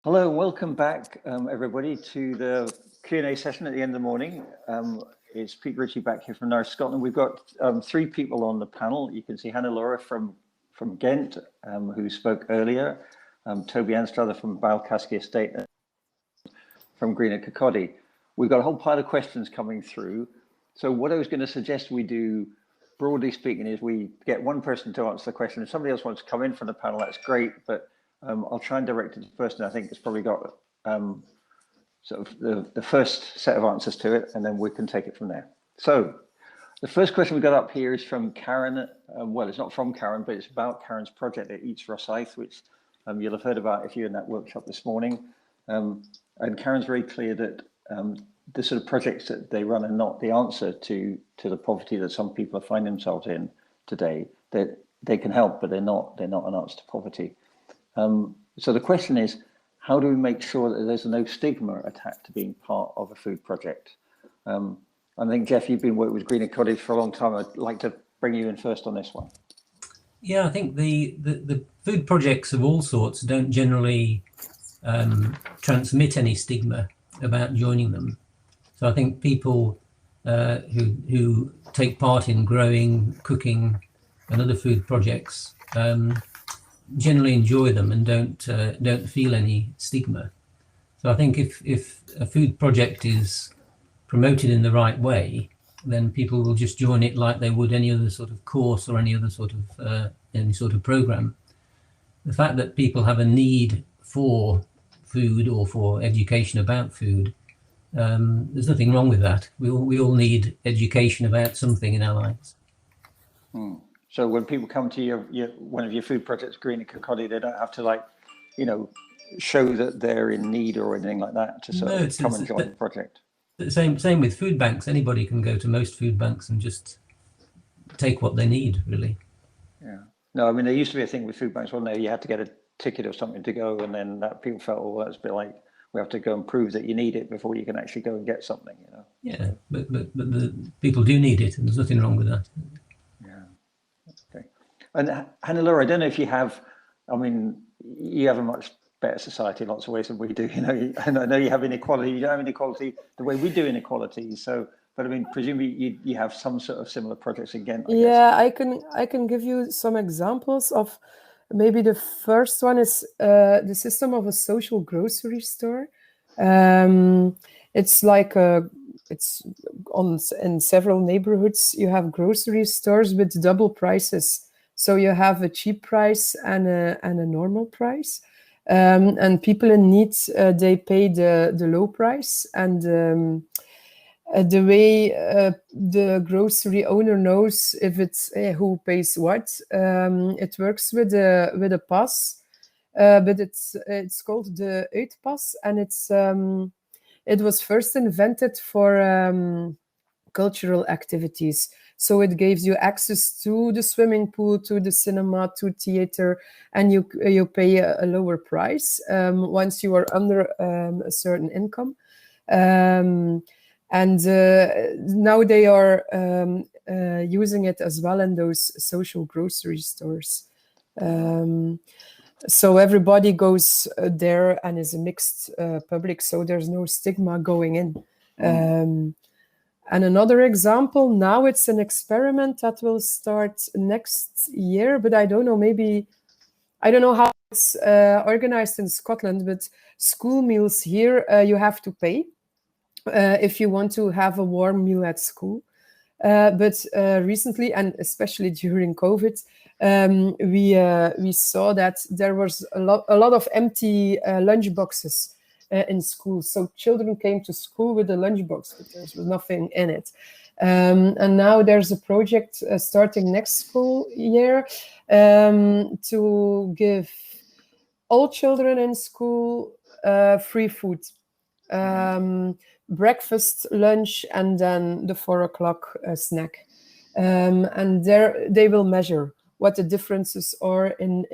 Hello, welcome back, everybody, to the Q&A session at the end of the morning. It's Ritchie back here from Nourish, Scotland. We've got three people on the panel. You can see Hannelore from Gent, who spoke earlier, Toby Anstruther from Bowhouse Estate, from Green at Kirkcaldy. We've got a whole pile of questions coming through. So what I was going to suggest we do, broadly speaking, is we get one person to answer the question. If somebody else wants to come in from the panel, that's great, but I'll try and direct it to the person I think has probably got sort of the first set of answers to it, and then we can take it from there. So the first question we got up here is from Karen. Well, it's not from Karen, but it's about Karen's project at Eats Rosyth, which you'll have heard about if you're in that workshop this morning. And Karen's very clear that the sort of projects that they run are not the answer to the poverty that some people find themselves in today. That they can help, but they're not an answer to poverty. So the question is, how do we make sure that there's no stigma attached to being part of a food project? I think, Geoff, you've been working with Green at Cottage for a long time. I'd like to bring you in first on this one. Yeah, I think the food projects of all sorts don't generally transmit any stigma about joining them. So I think people who take part in growing, cooking and other food projects generally enjoy them and don't feel any stigma. So I think if a food project is promoted in the right way, then people will just join it like they would any other sort of course or any other sort of program. The fact that people have a need for food or for education about food, there's nothing wrong with that. We all need education about something in our lives. So when people come to your one of your food projects, Green at Kirkcaldy, they don't have to show that they're in need or anything like that to sort of come and join the project. Same with food banks. Anybody can go to most food banks and just take what they need, really. Yeah. No, I mean, there used to be a thing with food banks, wasn't there? You had to get a ticket or something to go, and then that people felt, oh, that's a bit like we have to go and prove that you need it before you can actually go and get something, you know. Yeah, but the people do need it, and there's nothing wrong with that. Okay. And Hannelore, I don't know if you have, I mean, you have a much better society in lots of ways than we do, you know, and I know you have inequality, you don't have inequality the way we do inequality, so, but I mean, presumably you have some sort of similar projects again. Yeah, I can give you some examples of, maybe the first one is the system of a social grocery store. It's like in several neighborhoods you have grocery stores with double prices. So you have a cheap price and a normal price, and people in need they pay the low price, and the way the grocery owner knows if it's who pays what, it works with a pass, but it's called the Uitpass, and it was first invented for cultural activities. So it gives you access to the swimming pool, to the cinema, to theater, and you pay a lower price once you are under a certain income. And now they are using it as well in those social grocery stores. So everybody goes there and is a mixed public, so there's no stigma going in. And another example, now it's an experiment that will start next year, but I don't know how it's organized in Scotland, but school meals here, you have to pay if you want to have a warm meal at school. But recently, and especially during COVID, we saw that there was a lot of empty lunch boxes in school. So children came to school with a lunchbox, but there was nothing in it. And now there's a project starting next school year to give all children in school free food. Breakfast, lunch, and then the 4 o'clock snack. And there they will measure what the differences are in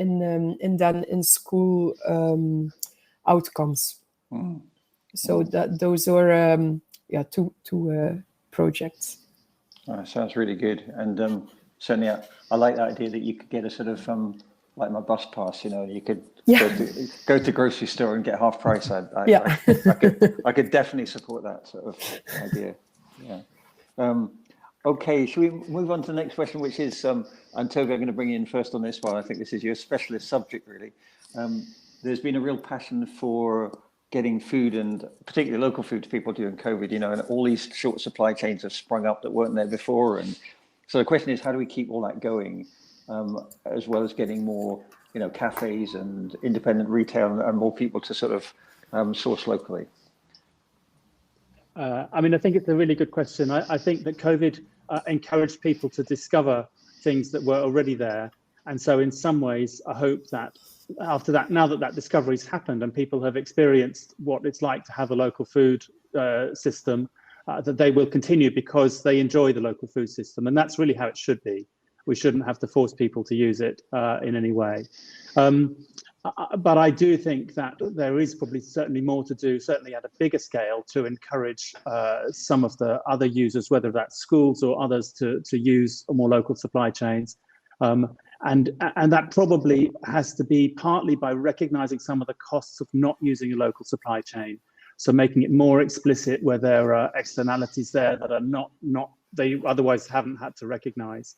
school outcomes. So those are two projects. Sounds really good, and certainly I like the idea that you could get a sort of like my bus pass, you know, you could Yeah. go to grocery store and get half price. Yeah. I could definitely support that sort of idea. Yeah. Okay, should we move on to the next question, which is, and Toby, I'm going to bring you in first on this one. I think this is your specialist subject, really. There's been a real passion for getting food, and particularly local food, to people during COVID, you know, and all these short supply chains have sprung up that weren't there before. And so the question is, how do we keep all that going, as well as getting more, you know, cafes and independent retail and more people to sort of source locally? I mean, I think it's a really good question. I think that COVID encouraged people to discover things that were already there. And so in some ways, I hope that after that, now that that discovery's happened and people have experienced what it's like to have a local food system, that they will continue because they enjoy the local food system. And that's really how it should be. We shouldn't have to force people to use it in any way. But I do think that there is probably certainly more to do, certainly at a bigger scale, to encourage some of the other users, whether that's schools or others, to use more local supply chains. And that probably has to be partly by recognizing some of the costs of not using a local supply chain. So making it more explicit where there are externalities there that are not they otherwise haven't had to recognize.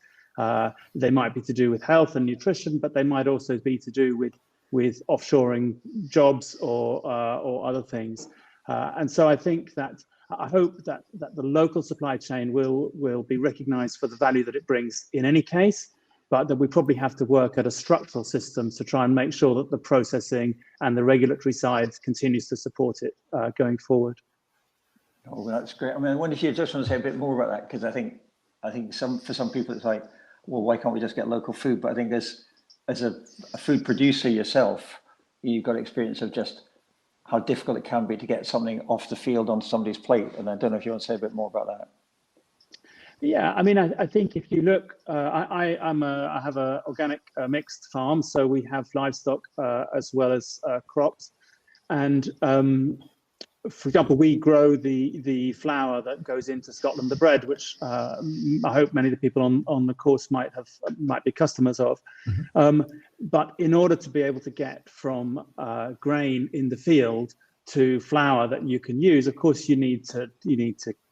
They might be to do with health and nutrition, but they might also be to do with offshoring jobs or other things. And so I think that I hope that the local supply chain will be recognized for the value that it brings in any case, but that we probably have to work at a structural system to try and make sure that the processing and the regulatory side continues to support it going forward. Oh, that's great. I mean, I wonder if you just want to say a bit more about that, because I think for some people it's like, well, why can't we just get local food? But I think as a food producer yourself, you've got experience of just how difficult it can be to get something off the field onto somebody's plate. And I don't know if you want to say a bit more about that. Yeah, I mean, I think if you look, I have a organic mixed farm, so we have livestock as well as crops, and for example, we grow the flour that goes into Scotland, the bread, which I hope many of the people on the course might be customers of. Mm-hmm. But in order to be able to get from grain in the field to flour that you can use, of course, you need to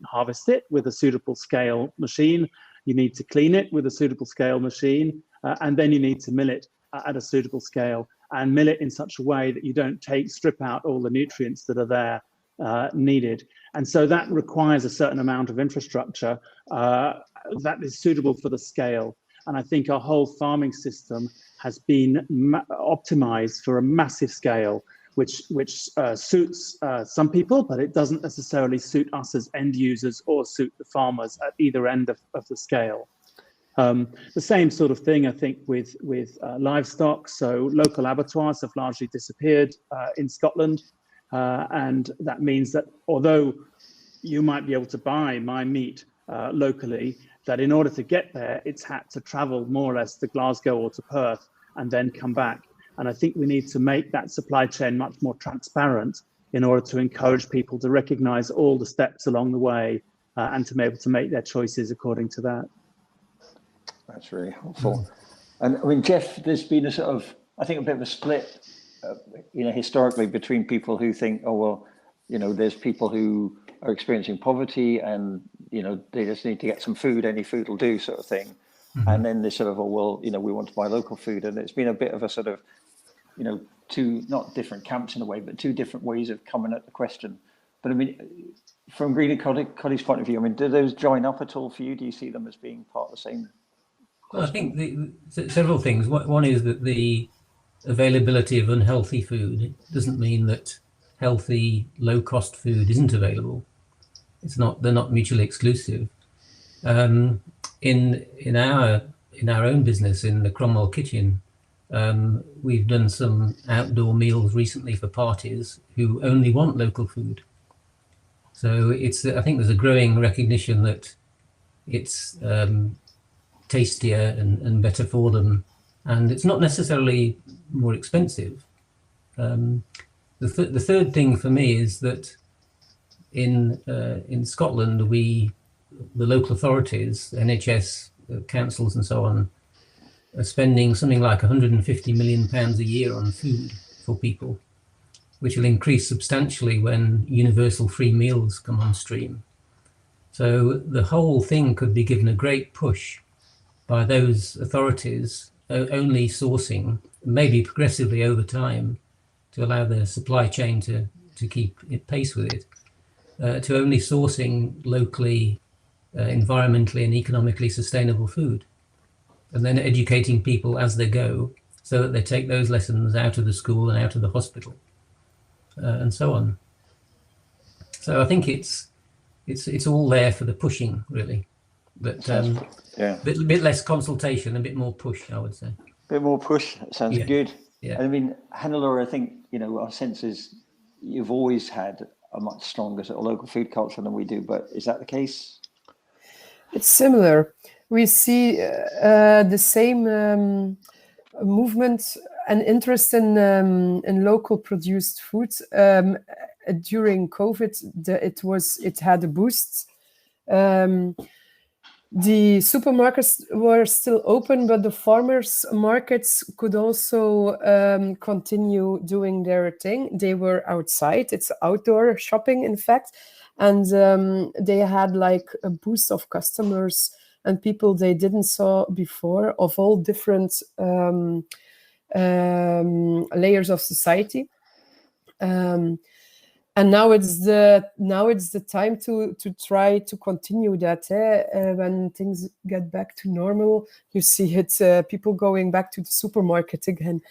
harvest it with a suitable scale machine. You need to clean it with a suitable scale machine, and then you need to mill it at a suitable scale and mill it in such a way that you don't strip out all the nutrients that are there needed. And so that requires a certain amount of infrastructure that is suitable for the scale. And I think our whole farming system has been optimized for a massive scale, which suits some people, but it doesn't necessarily suit us as end users or suit the farmers at either end of the scale. The same sort of thing, I think, with livestock. So local abattoirs have largely disappeared in Scotland. And that means that although you might be able to buy my meat locally, that in order to get there, it's had to travel more or less to Glasgow or to Perth and then come back. And I think we need to make that supply chain much more transparent in order to encourage people to recognize all the steps along the way and to be able to make their choices according to that. That's really helpful. And I mean, Geoff, there's been a sort of, I think, a bit of a split, historically between people who think, oh, well, there's people who are experiencing poverty and, they just need to get some food, any food will do sort of thing. Mm-hmm. And then they sort of, oh, well, we want to buy local food. And it's been a bit of a sort of, two, not different camps in a way, but two different ways of coming at the question. But I mean, from Greencaldy's point of view, I mean, do those join up at all for you? Do you see them as being part of the same question? Well, I think several things. One is that the availability of unhealthy food doesn't mean that healthy, low-cost food isn't available. They're not mutually exclusive. In our own business, in the Cromwell kitchen, we've done some outdoor meals recently for parties who only want local food. So I think there's a growing recognition that it's tastier and better for them, and it's not necessarily more expensive. The third thing for me is that in Scotland, the local authorities, NHS, councils and so on, are spending something like £150 million a year on food for people, which will increase substantially when universal free meals come on stream. So the whole thing could be given a great push by those authorities only sourcing, maybe progressively over time, to allow the supply chain to keep pace with it, to only sourcing locally, environmentally and economically sustainable food, and then educating people as they go so that they take those lessons out of the school and out of the hospital, and so on. So I think it's all there for the pushing, really, but yeah, bit less consultation, a bit more push, I would say. a bit more push. Sounds good. Yeah. I mean, Hannelore, I think, our sense is you've always had a much stronger sort of local food culture than we do, but is that the case? It's similar. We see the same movement and interest in local produced food. During COVID, it had a boost. The supermarkets were still open, but the farmers' markets could also continue doing their thing. They were outside. It's outdoor shopping, in fact. And they had like a boost of customers and people they didn't saw before of all different layers of society. And now it's the time to try to continue that. When things get back to normal, you see it people going back to the supermarket again.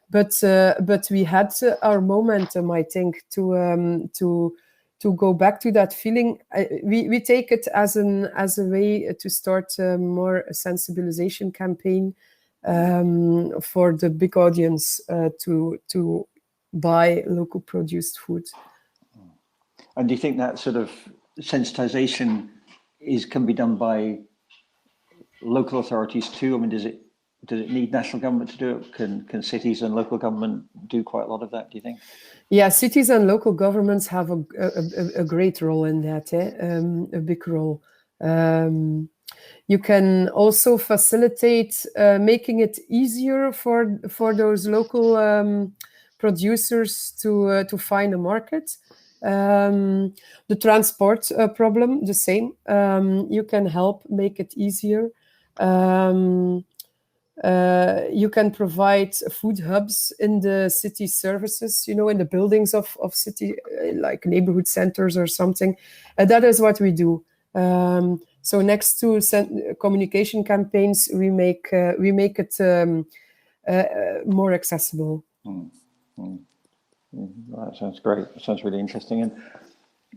But we had our momentum, I think, to go back to that feeling. We take it as a way to start more a sensibilization campaign for the big audience to buy local produced food. And do you think that sort of sensitization can be done by local authorities too? I mean, does it need national government to do it? Can cities and local government do quite a lot of that, do you think? Yeah, cities and local governments have a great role in that, a big role. You can also facilitate making it easier for those local producers to find a market. The transport problem, the same. You can help make it easier. You can provide food hubs in the city services, in the buildings of city, like neighborhood centers or something. That is what we do. So next to communication campaigns, we make it more accessible. That sounds great. That sounds really interesting. And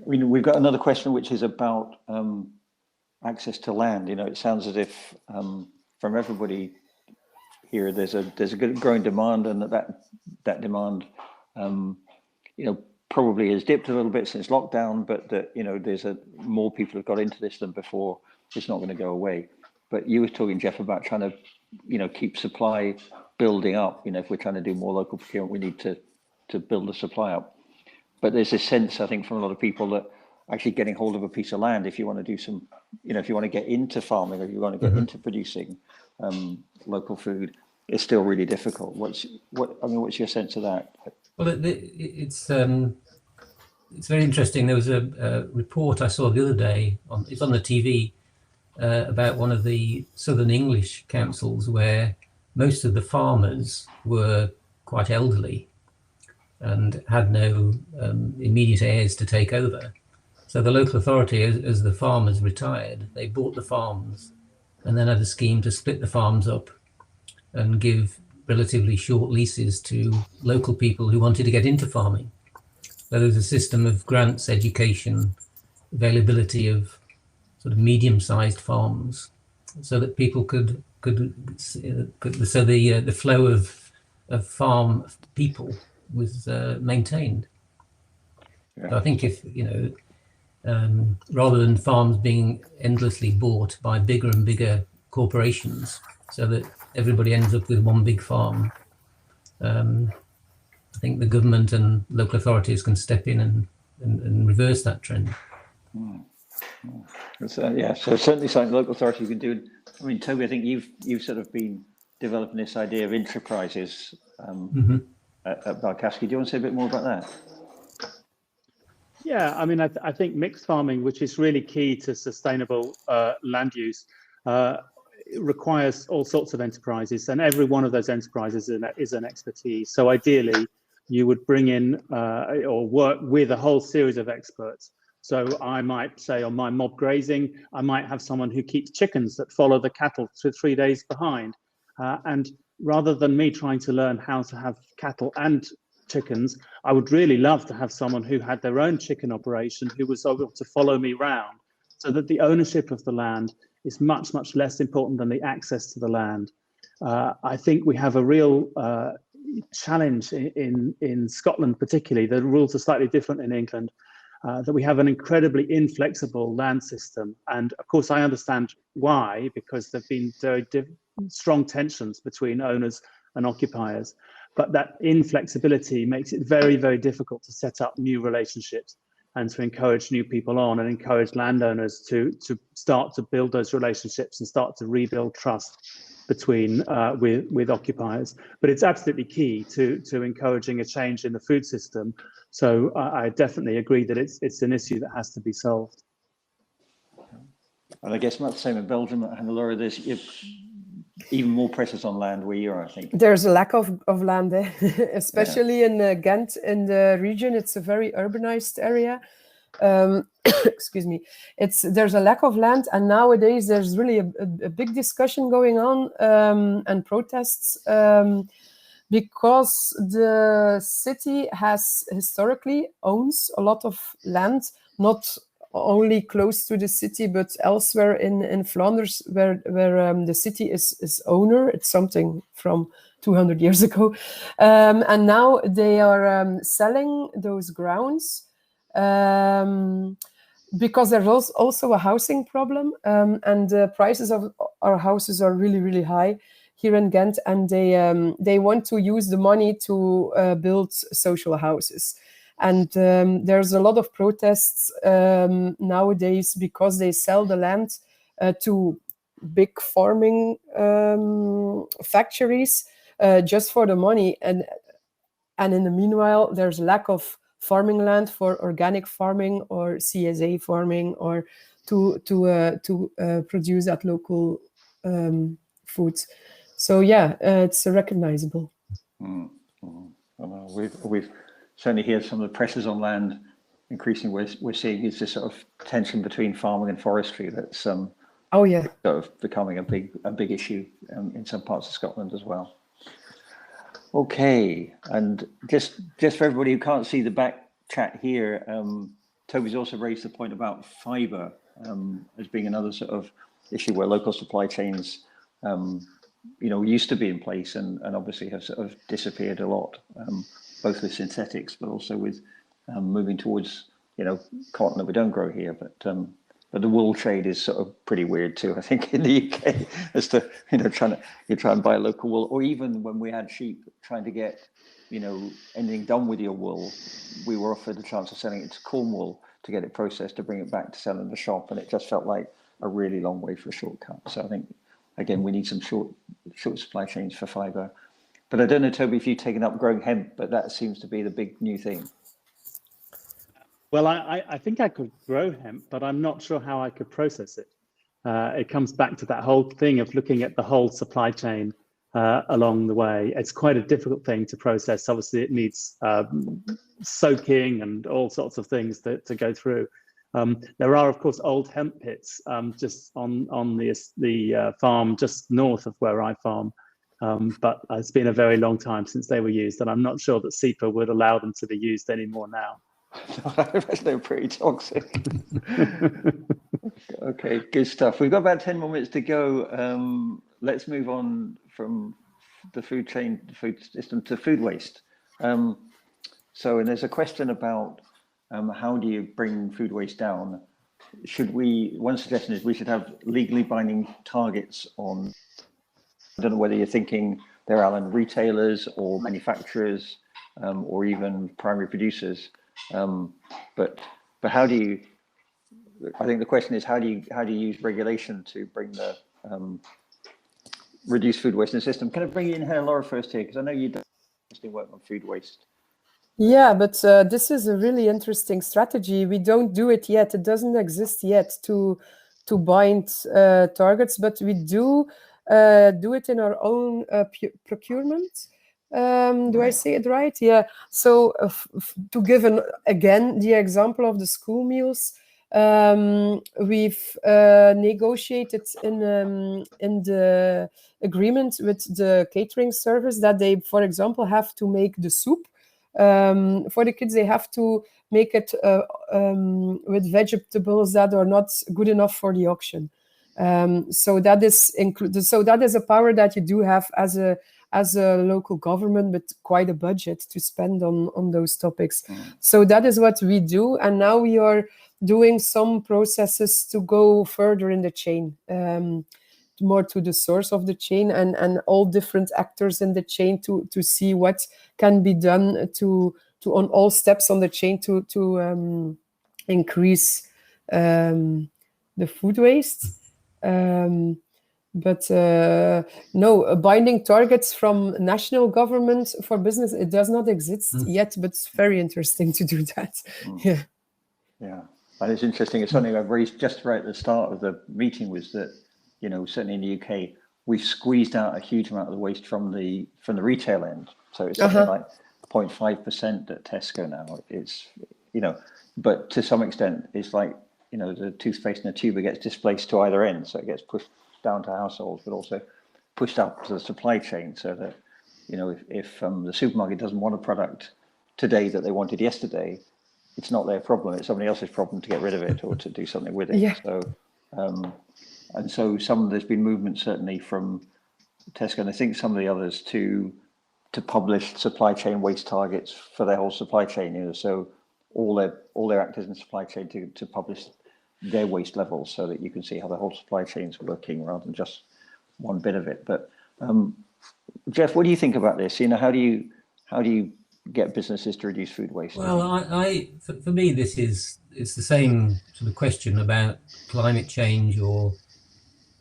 we've got another question, which is about access to land. It sounds as if from everybody here, there's a good growing demand, and that demand, probably has dipped a little bit since lockdown, but that there's more people have got into this than before. It's not going to go away. But you were talking, Geoff, about trying to keep supply building up. If we're trying to do more local procurement, we need to build the supply up. But there's this sense, I think, from a lot of people that actually getting hold of a piece of land, if you want to do some, if you want to get into farming or you want to get into producing local food, it's still really difficult. What's your sense of that? Well, it's very interesting. There was a report I saw the other day it's on the TV about one of the Southern English councils where most of the farmers were quite elderly and had no immediate heirs to take over. So the local authority, as the farmers retired, they bought the farms and then had a scheme to split the farms up and give relatively short leases to local people who wanted to get into farming. So there was a system of grants, education, availability of sort of medium-sized farms, so that people could so the flow of farm people was maintained. Yeah. So I think if rather than farms being endlessly bought by bigger and bigger corporations, so that everybody ends up with one big farm, I think the government and local authorities can step in and reverse that trend. Yeah, so certainly something local authorities can do. I mean, Toby, I think you've sort of been developing this idea of enterprises at Balcaski. Do you want to say a bit more about that? Yeah, I mean, I think mixed farming, which is really key to sustainable land use, it requires all sorts of enterprises, and every one of those enterprises is an expertise. So ideally, you would bring in or work with a whole series of experts. So I might say on my mob grazing, I might have someone who keeps chickens that follow the cattle 3 days behind. And rather than me trying to learn how to have cattle and chickens, I would really love to have someone who had their own chicken operation who was able to follow me round, so that the ownership of the land is much, much less important than the access to the land. I think we have a real challenge in Scotland, particularly. The rules are slightly different in England, that we have an incredibly inflexible land system. And of course, I understand why, because there've been very strong tensions between owners and occupiers. But that inflexibility makes it very, very difficult to set up new relationships and to encourage new people on and encourage landowners to start to build those relationships and start to rebuild trust between with occupiers. But it's absolutely key to encouraging a change in the food system. So I definitely agree that it's an issue that has to be solved. And I guess much the same in Belgium at Hannelore. There's even more pressures on land where you are, I think. There's a lack of land, especially in Gent, in the region. It's a very urbanized area. Excuse me. There's a lack of land, and nowadays there's really a big discussion going on and protests because the city has historically owns a lot of land, not only close to the city, but elsewhere in Flanders, where the city is owner. It's something from 200 years ago. And now they are selling those grounds because there's also a housing problem, and the prices of our houses are really, really high here in Ghent, and they want to use the money to build social houses. And there's a lot of protests nowadays because they sell the land to big farming factories just for the money. And in the meanwhile, there's lack of farming land for organic farming or CSA farming or to produce that local food. So yeah, it's recognizable. We've certainly hear some of the pressures on land increasing. We're seeing is this sort of tension between farming and forestry that's sort of becoming a big issue in some parts of Scotland as well. Okay, and just for everybody who can't see the back chat here, Toby's also raised the point about fibre as being another sort of issue where local supply chains used to be in place and obviously have sort of disappeared a lot. Both with synthetics, but also with moving towards, cotton that we don't grow here. But the wool trade is sort of pretty weird too, I think, in the UK, as to, try and buy local wool, or even when we had sheep, trying to get, anything done with your wool, we were offered the chance of selling it to Cornwall to get it processed, to bring it back to sell in the shop. And it just felt like a really long way for a shortcut. So I think, again, we need some short supply chains for fibre. But I don't know, Toby, if you've taken up growing hemp, but that seems to be the big new thing. Well, I think I could grow hemp, but I'm not sure how I could process it. It comes back to that whole thing of looking at the whole supply chain along the way. It's quite a difficult thing to process. Obviously, it needs soaking and all sorts of things to go through. There are, of course, old hemp pits just on the farm just north of where I farm. But it's been a very long time since they were used, and I'm not sure that SEPA would allow them to be used anymore now. I reckon they're pretty toxic. Okay, good stuff. We've got about 10 more minutes to go. Let's move on from the food chain, the food system, to food waste. And there's a question about how do you bring food waste down? One suggestion is we should have legally binding targets on, I don't know whether you're thinking they're Alan retailers or manufacturers or even primary producers, but how do you I think the question is how do you use regulation to bring the reduce food waste in the system? Can I bring you in here, Laura, first here, because I know you do interesting work on food waste. Yeah, but this is a really interesting strategy. We don't do it yet. It doesn't exist yet to bind targets, but we do it in our own procurement. Do I say it right? Yeah. So to give again the example of the school meals, we've negotiated in the agreement with the catering service that they, for example, have to make the soup. For the kids, they have to make it with vegetables that are not good enough for the auction. So that is included. So that is a power that you do have as a local government, with quite a budget to spend on those topics. So that is what we do, and now we are doing some processes to go further in the chain. More to the source of the chain and all different actors in the chain to see what can be done to on all steps on the chain to increase the food waste. But no, binding targets from national government for business, it does not exist yet, but it's very interesting to do that. Yeah. Yeah, and it's interesting. It's something I've raised just right at the start of the meeting, was that, you know, certainly in the UK, we've squeezed out a huge amount of the waste from the retail end. So it's something like 0.5% at Tesco now. It's, you know, but to some extent, it's like, you know, the toothpaste in a tube gets displaced to either end. So it gets pushed down to households, but also pushed up to the supply chain, so that, you know, if the supermarket doesn't want a product today that they wanted yesterday, it's not their problem. It's somebody else's problem to get rid of it or to do something with it. Yeah. So, and so there's been movement certainly from Tesco, and I think some of the others to publish supply chain waste targets for their whole supply chain. You know, so all their actors in supply chain to publish their waste levels, so that you can see how the whole supply chain is working rather than just one bit of it. But Geoff, what do you think about this? You know, how do you get businesses to reduce food waste? Well, for me, it's the same sort of question about climate change or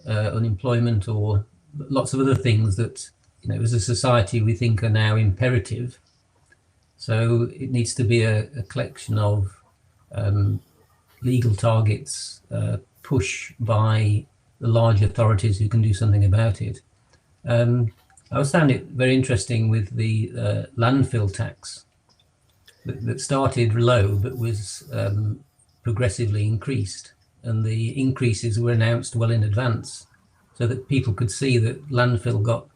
unemployment or lots of other things that, you know, as a society we think are now imperative. So it needs to be a collection of legal targets, push by the large authorities who can do something about it. I always found it very interesting with the landfill tax that started low but was progressively increased, and the increases were announced well in advance so that people could see that landfill got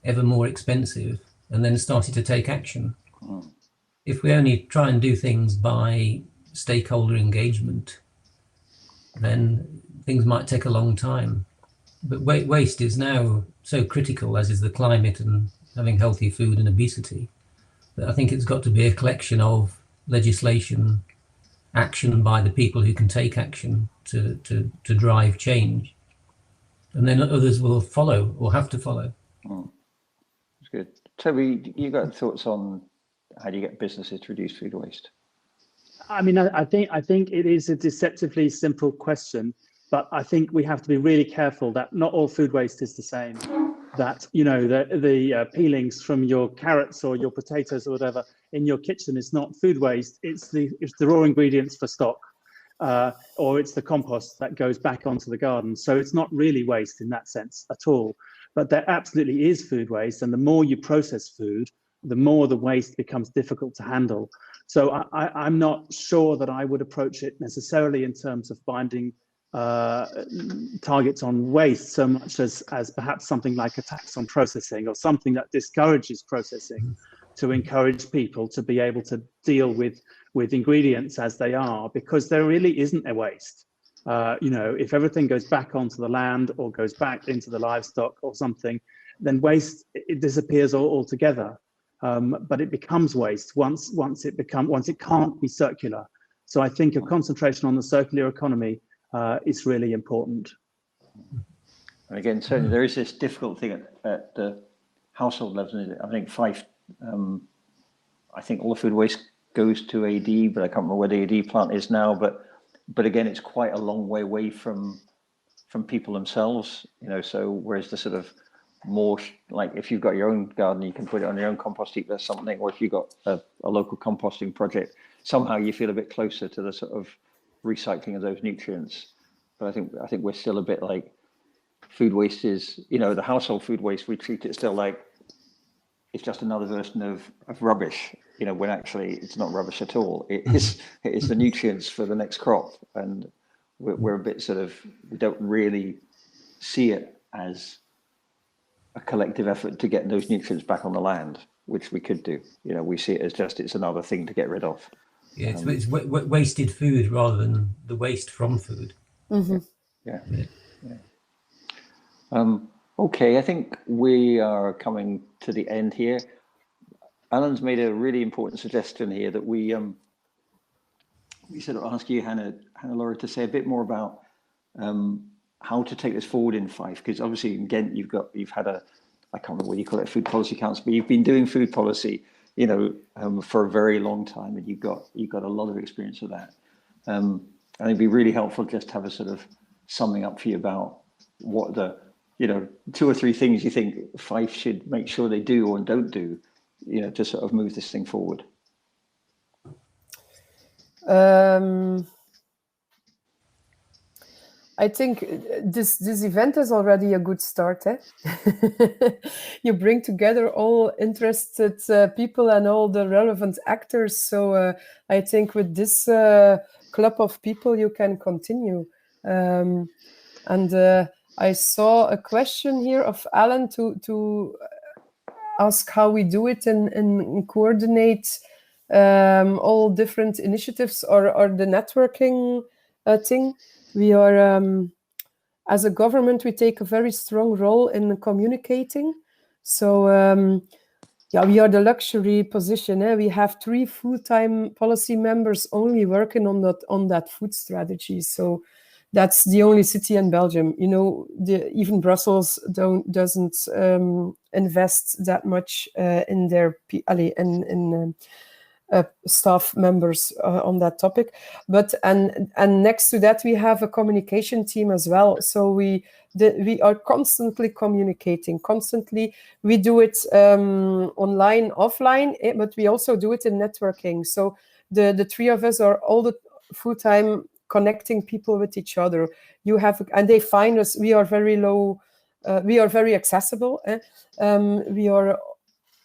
ever more expensive and then started to take action. If we only try and do things by stakeholder engagement, then things might take a long time. But waste is now so critical, as is the climate and having healthy food and obesity, that I think it's got to be a collection of legislation, action by the people who can take action to drive change. And then others will follow or have to follow. That's good. Toby, you got thoughts on how do you get businesses to reduce food waste? I mean, I think it is a deceptively simple question, but I think we have to be really careful that not all food waste is the same. That, you know, the peelings from your carrots or your potatoes or whatever in your kitchen is not food waste. It's the raw ingredients for stock, or it's the compost that goes back onto the garden. So it's not really waste in that sense at all. But there absolutely is food waste, and the more you process food, the more the waste becomes difficult to handle. So I'm not sure that I would approach it necessarily in terms of binding targets on waste so much as perhaps something like a tax on processing, or something that discourages processing, to encourage people to be able to deal with ingredients as they are, because there really isn't a waste. You know, if everything goes back onto the land or goes back into the livestock or something, then waste, it disappears altogether. But it becomes waste once it can't be circular. So I think a concentration on the circular economy is really important. And again, certainly there is this difficult thing at the household level. I think Fife, I think all the food waste goes to AD, but I can't remember where the AD plant is now. But but again, it's quite a long way away from people themselves, you know. So whereas the sort of more like if you've got your own garden, you can put it on your own compost heap or something, or if you've got a local composting project, somehow you feel a bit closer to the sort of recycling of those nutrients. But I think we're still a bit like food waste is, you know, the household food waste, we treat it still like it's just another version of rubbish, you know, when actually it's not rubbish at all. It is the nutrients for the next crop. And we're a bit sort of, we don't really see it as a collective effort to get those nutrients back on the land, which we could do. You know, we see it as just, it's another thing to get rid of. Yeah, it's wasted food rather than the waste from food. Mm-hmm. Yeah. Okay, I think we are coming to the end here. Alan's made a really important suggestion here that we sort of ask you, Hannelore, to say a bit more about how to take this forward in Fife, because obviously in Gent you've had I can't remember what you call it, food policy council, but you've been doing food policy, you know, for a very long time, and you've got a lot of experience with that. And it'd be really helpful just to have a sort of summing up for you about what the, you know, 2 or 3 things you think Fife should make sure they do or don't do, you know, to sort of move this thing forward. I think this event is already a good start. You bring together all interested people and all the relevant actors. So I think with this club of people, you can continue. And I saw a question here of Alan to ask how we do it and coordinate all different initiatives or the networking thing. We are, as a government, we take a very strong role in communicating. So, yeah, we are the luxury position. We have 3 full-time policy members only working on that food strategy. So that's the only city in Belgium. You know, even Brussels doesn't invest that much in their staff members on that topic, but and next to that we have a communication team as well. So we are constantly communicating. We do it online, offline, but we also do it in networking. So the 3 of us are all the full-time connecting people with each other. And they find us. We are very low. We are very accessible.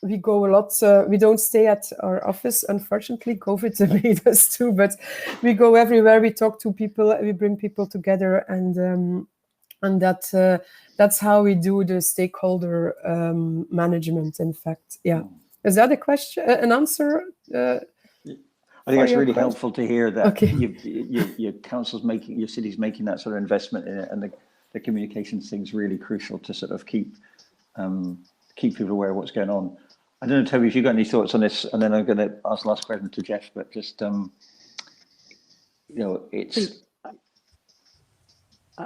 We go a lot. We don't stay at our office, unfortunately. COVID made us too, but we go everywhere. We talk to people. We bring people together, and that's how we do the stakeholder management. In fact, yeah. Is that a question? An answer? I think it's really helpful to hear that. Okay. Your council's making, your city's making that sort of investment in it, and the communications thing's really crucial to sort of keep people aware of what's going on. I don't know, Toby, if you've got any thoughts on this, and then I'm going to ask the last question to Geoff, but just, you know, it's...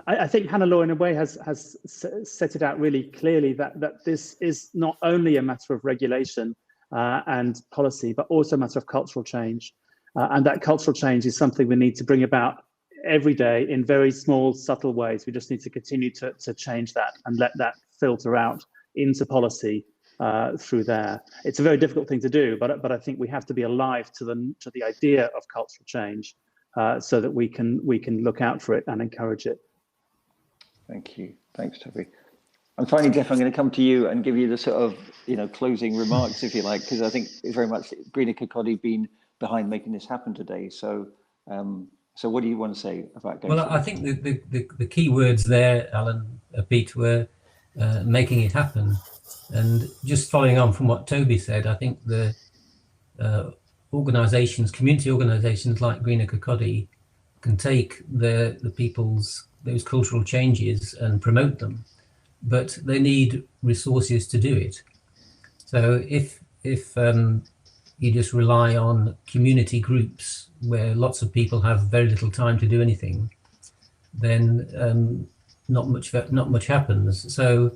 I think Hannelore, in a way, has set it out really clearly that this is not only a matter of regulation and policy, but also a matter of cultural change. And that cultural change is something we need to bring about every day in very small, subtle ways. We just need to continue to change that and let that filter out into policy through there. It's a very difficult thing to do, but I think we have to be alive to the idea of cultural change so that we can look out for it and encourage it. Thank you. Thanks, Toby. And finally, Geoff, I'm going to come to you and give you the sort of, you know, closing remarks, if you like, because I think very much Green Kirkcaldy been behind making this happen today. So, so what do you want to say about going? Well, I think the key words there, Alan, Pete, were making it happen. And just following on from what Toby said, I think the organisations, community organisations like Green Kirkcaldy can take the people's, those cultural changes and promote them, but they need resources to do it. So if you just rely on community groups where lots of people have very little time to do anything, then not much happens. So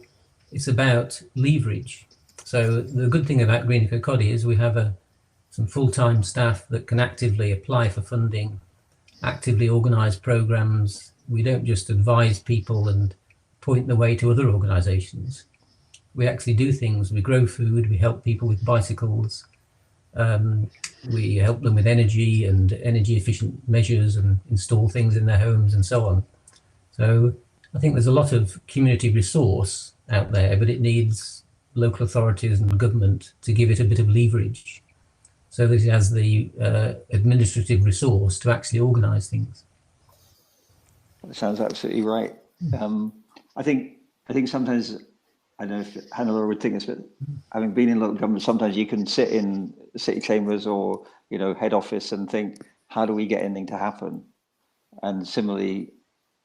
it's about leverage. So the good thing about Green Kirkcaldy is we have some full-time staff that can actively apply for funding actively organise programmes. We don't just advise people and point the way to other organisations. We actually do things. We grow food, we help people with bicycles, we help them with energy and energy efficient measures and install things in their homes and so on. So I think there's a lot of community resource out there, but it needs local authorities and government to give it a bit of leverage so that it has the administrative resource to actually organise things. That sounds absolutely right. I think sometimes, I don't know if Hannelore would think this, but having been in local government, sometimes you can sit in city chambers or, you know, head office and think, how do we get anything to happen? And similarly,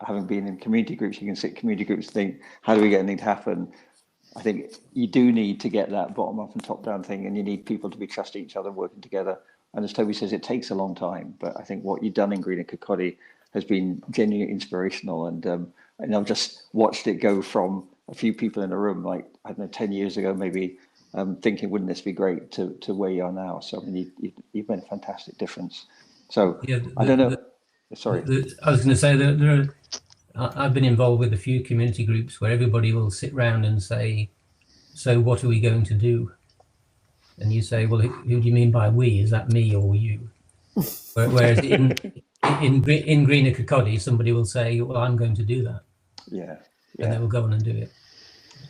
having been in community groups, you can sit in community groups and think, how do we get anything to happen? I think you do need to get that bottom up and top down thing, and you need people to be trusting each other and working together. And as Toby says, it takes a long time, but I think what you've done in Green and Kirkcaldy has been genuinely inspirational. And I've just watched it go from a few people in a room, like, I don't know, 10 years ago, maybe, thinking, wouldn't this be great, to where you are now. So I mean, you've made a fantastic difference. So Yeah, I don't know. Sorry. I was going to say that I've been involved with a few community groups where everybody will sit round and say, so what are we going to do? And you say, well, who do you mean by we? Is that me or you? Whereas in Green and Kirkcaldy, somebody will say, well, I'm going to do that. Yeah. And they will go on and do it.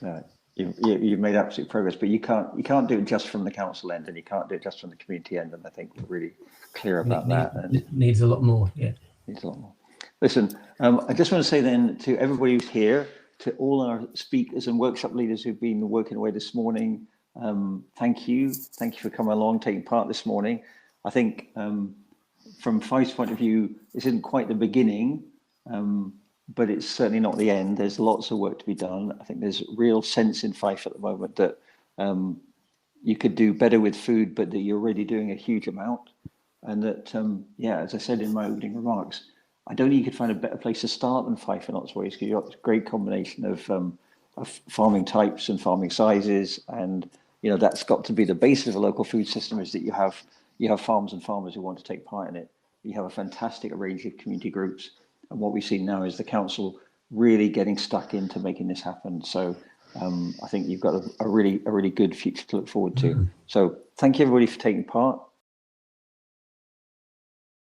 No, you've made absolute progress, but you can't do it just from the council end, and you can't do it just from the community end. And I think we're really clear about that. And it needs a lot more. Yeah. Needs a lot more. Listen, I just want to say then to everybody who's here, to all our speakers and workshop leaders who've been working away this morning, thank you for coming along, taking part this morning. I think from Fife's point of view, this isn't quite the beginning, but it's certainly not the end. There's lots of work to be done. I think there's real sense in Fife at the moment that you could do better with food, but that you're already doing a huge amount. And that, as I said in my opening remarks, I don't think you could find a better place to start than Fife in lots of ways, because you've got this great combination of farming types and farming sizes. And, you know, that's got to be the basis of a local food system, is that you have farms and farmers who want to take part in it. You have a fantastic range of community groups. And what we've seen now is the council really getting stuck into making this happen. So I think you've got a really good future to look forward to. So thank you everybody for taking part.